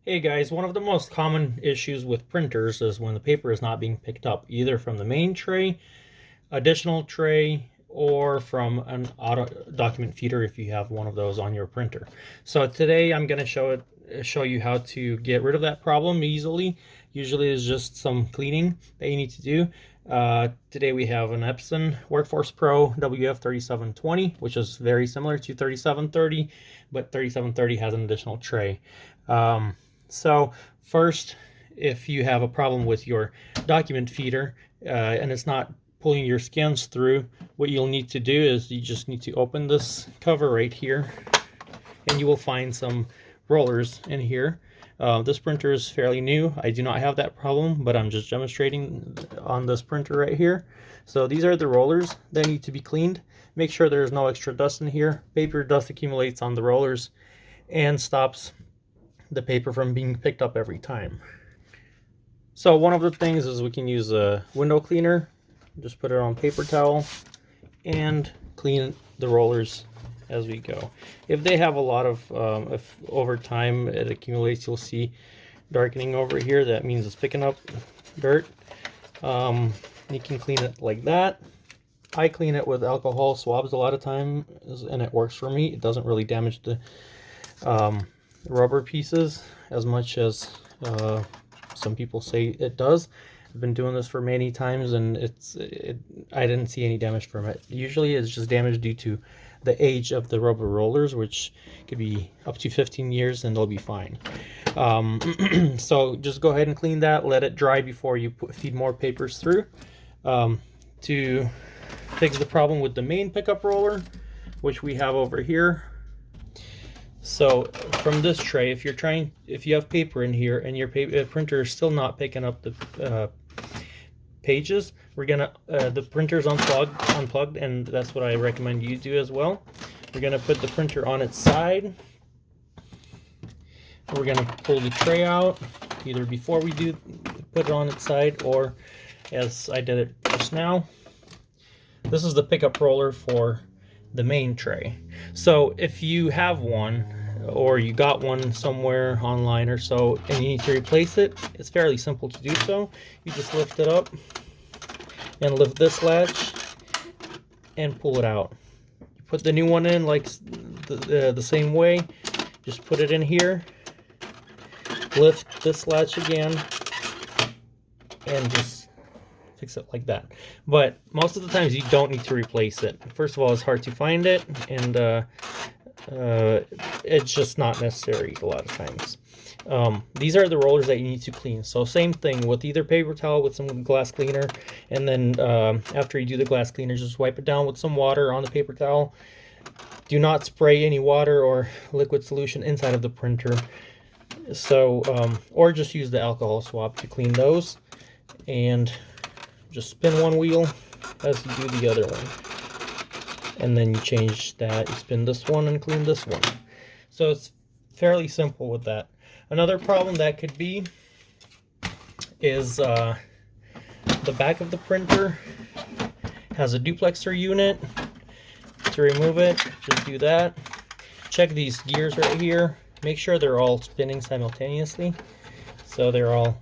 Hey guys, one of the most common issues with printers is when the paper is not being picked up, either from the main tray, additional tray, or from an auto document feeder if you have one of those on your printer. So today I'm going to show you how to get rid of that problem easily. Usually it's just some cleaning that you need to do. Today we have an Epson Workforce Pro WF-3720, which is very similar to 3730, but 3730 has an additional tray. So first, if you have a problem with your document feeder and it's not pulling your scans through, what you'll need to do is you just need to open this cover right here, and you will find some rollers in here. This printer is fairly new. I do not have that problem, but I'm just demonstrating on this printer right here. So these are the rollers that need to be cleaned. Make sure there's no extra dust in here. Paper dust accumulates on the rollers and stops the paper from being picked up every time. So one of the things is we can use a window cleaner. Just put it on paper towel and clean the rollers as we go. If they have a lot of, if over time it accumulates, you'll see darkening over here. That means it's picking up dirt. You can clean it like that. I clean it with alcohol swabs a lot of times, and it works for me. It doesn't really damage the rubber pieces as much as some people say it does. I've been doing this for many times, and I didn't see any damage from it. Usually it's just damage due to the age of the rubber rollers, which could be up to 15 years and they'll be fine. So just go ahead and clean that, let it dry before you feed more papers through. To fix the problem with the main pickup roller, which we have over here. So from this tray, if you have paper in here and your printer is still not picking up the pages, we're gonna the printer's unplugged, and that's what I recommend you do as well. We're gonna put the printer on its side. We're gonna pull the tray out either before we put it on its side, or as I did it just now. This is the pickup roller for the main tray. So if you have one, or you got one somewhere online or so, and you need to replace it, it's fairly simple to do so. You just lift it up and lift this latch and pull it out. You put the new one in like the same way. Just put it in here, lift this latch again, and just fix it like that. But most of the times you don't need to replace it. First of all, it's hard to find it, and it's just not necessary a lot of times. These are the rollers that you need to clean. So same thing with either paper towel with some glass cleaner, and then after you do the glass cleaner, just wipe it down with some water on the paper towel. Do not spray any water or liquid solution inside of the printer. So or just use the alcohol swab to clean those, and just spin one wheel as you do the other one, and then you change that. You spin this one and clean this one. So it's fairly simple with that. Another problem that could be is the back of the printer has a duplexer unit. To remove it, just do that. Check these gears right here. Make sure they're all spinning simultaneously, so they're all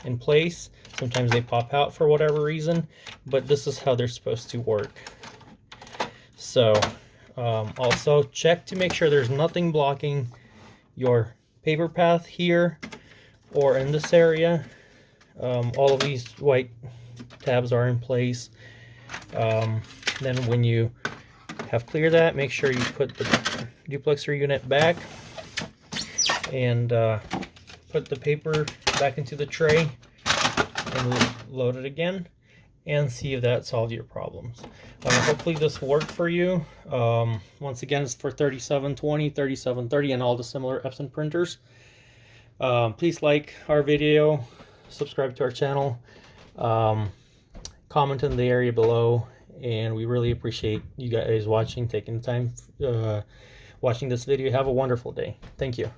in place. Sometimes they pop out for whatever reason, but this is how they're supposed to work. So also check to make sure there's nothing blocking your paper path here or in this area. All of these white tabs are in place. Then when you have cleared that, make sure you put the duplexer unit back and put the paper back into the tray and load it again, and see if that solves your problems. Hopefully this worked for you. Once again, it's for 3720, 3730, and all the similar Epson printers. Please like our video, subscribe to our channel, comment in the area below, and we really appreciate you guys watching, taking the time watching this video. Have a wonderful day. Thank you.